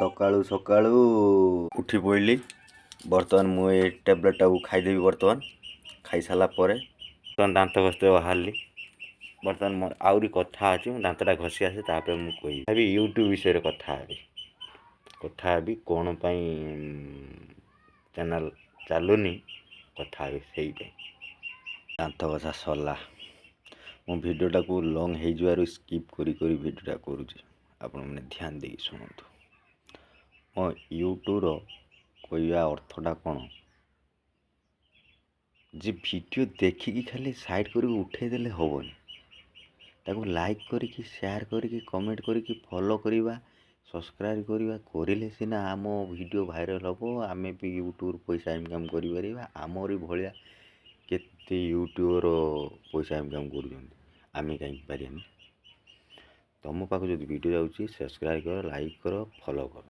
सकाळू सकाळू उठी पड़ली। बर्तमान मुझे टैबलेटा को खाईदेवी। बर्तमान खाई सारा पर दांत घसते बाहर। बर्तमान आहरी कथा अच्छी दांतटा घसी आसे तापर मुझे कही यूट्यूब विषय कथा कौन चैनल चलुनी कथा से दांत घसा सरला। मो भिडियोटा को लंग हो स्किप करी भिडियोटा करुँचे आपण मैंने ध्यान दे शुणु। मो यूट्यूब कहवा अर्थटा कौन जे वीडियो देखिकी खाली साइड कर उठेदेले हेनी ताको लाइक करिकी शेयर करिकी कमेंट करिकी फॉलो करवा सब्सक्राइब करवा करिले सिना आम वीडियो वायरल हम आमे भी यूट्यूब पैसा इनकम करें। आमरी भाया केते यूट्यूबर पैसा इनकम करें कहीं पारे। तुम पाक जो वीडियो जाऊँगी सब्सक्राइब कर लाइक कर फॉलो कर।